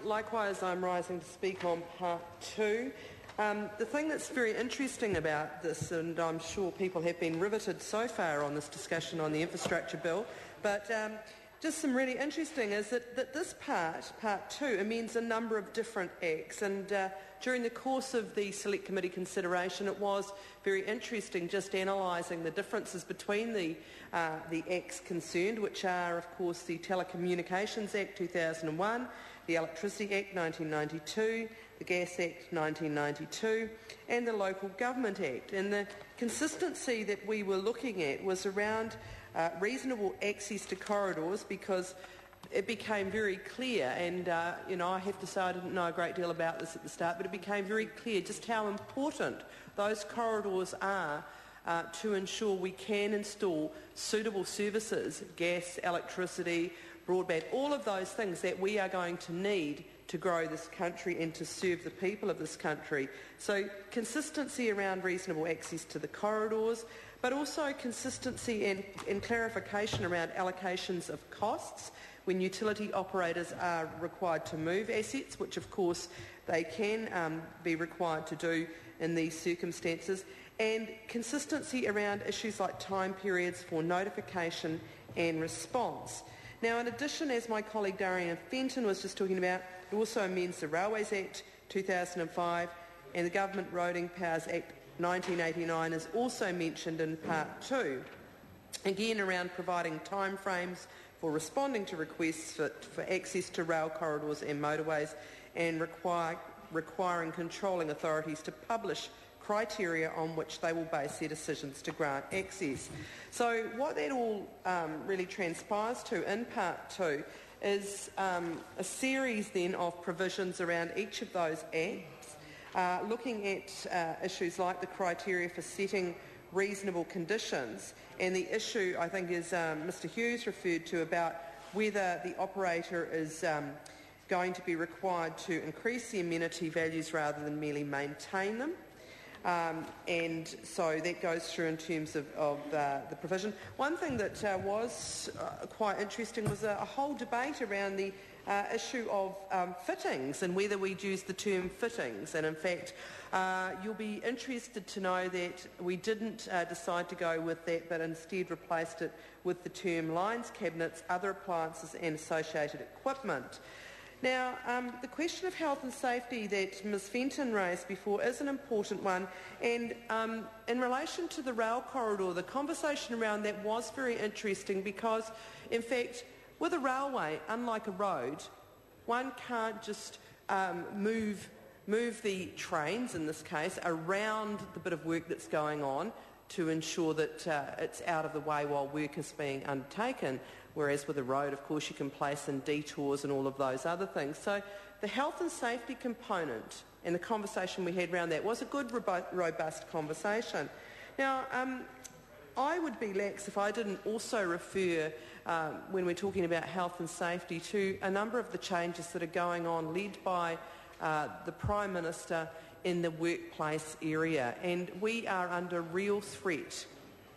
Likewise, I'm rising to speak on part two. The thing that's very interesting about this, and I'm sure people have been riveted so far on this discussion on the infrastructure bill, but just some really interesting is that this part two, amends a number of different acts, and during the course of the Select Committee consideration it was very interesting just analysing the differences between the acts concerned, which are of course the Telecommunications Act 2001, the Electricity Act 1992, the Gas Act 1992 and the Local Government Act. And the consistency that we were looking at was around reasonable access to corridors, because it became very clear, and I have to say I didn't know a great deal about this at the start, but it became very clear just how important those corridors are to ensure we can install suitable services, gas, electricity, broadband, all of those things that we are going to need to grow this country and to serve the people of this country. So consistency around reasonable access to the corridors, but also consistency and clarification around allocations of costs when utility operators are required to move assets, which of course they can be required to do in these circumstances, and consistency around issues like time periods for notification and response. Now, in addition, as my colleague Darian Fenton was just talking about, it also amends the Railways Act 2005, and the Government Roading Powers Act 1989 is also mentioned in Part 2, again around providing timeframes for responding to requests for access to rail corridors and motorways, and requiring controlling authorities to publish criteria on which they will base their decisions to grant access. So what that all really transpires to in Part 2 is a series then of provisions around each of those acts, looking at issues like the criteria for setting reasonable conditions, and the issue I think is Mr Hughes referred to about whether the operator is going to be required to increase the amenity values rather than merely maintain them. And so that goes through in terms of the provision. One thing that was quite interesting was a whole debate around the issue of fittings and whether we'd use the term fittings. And in fact, you'll be interested to know that we didn't decide to go with that, but instead replaced it with the term lines, cabinets, other appliances and associated equipment. Now, the question of health and safety that Ms Fenton raised before is an important one, and in relation to the rail corridor, the conversation around that was very interesting because, in fact, with a railway, unlike a road, one can't just move the trains, in this case, around the bit of work that's going on to ensure that it's out of the way while work is being undertaken. Whereas with a road, of course, you can place in detours and all of those other things. So the health and safety component and the conversation we had around that was a good, robust conversation. Now, I would be lax if I didn't also refer, when we're talking about health and safety, to a number of the changes that are going on, led by the Prime Minister in the workplace area. And we are under real threat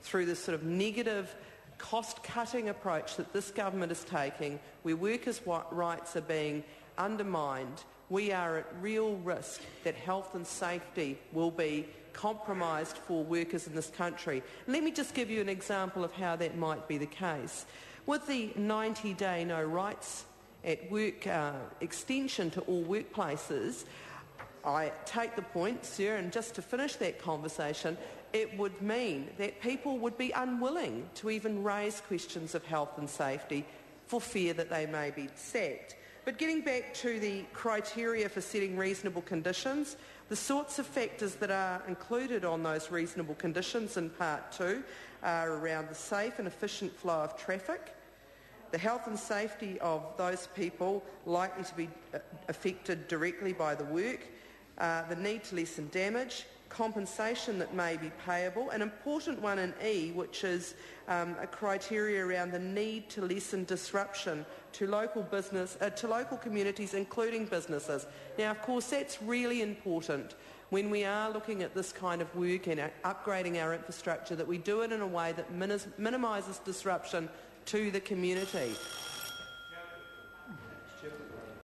through this sort of negative cost-cutting approach that this government is taking, where workers' rights are being undermined. We are at real risk that health and safety will be compromised for workers in this country. Let me just give you an example of how that might be the case. With the 90-day no rights at work extension to all workplaces, I take the point, sir, and just to finish that conversation, it would mean that people would be unwilling to even raise questions of health and safety for fear that they may be sacked. But getting back to the criteria for setting reasonable conditions, the sorts of factors that are included on those reasonable conditions in Part 2 are around the safe and efficient flow of traffic, the health and safety of those people likely to be affected directly by the work, the need to lessen damage, compensation that may be payable, an important one in E, which is a criteria around the need to lessen disruption to local communities, including businesses. Now, of course, that's really important when we are looking at this kind of work and upgrading our infrastructure, that we do it in a way that minimises disruption to the community.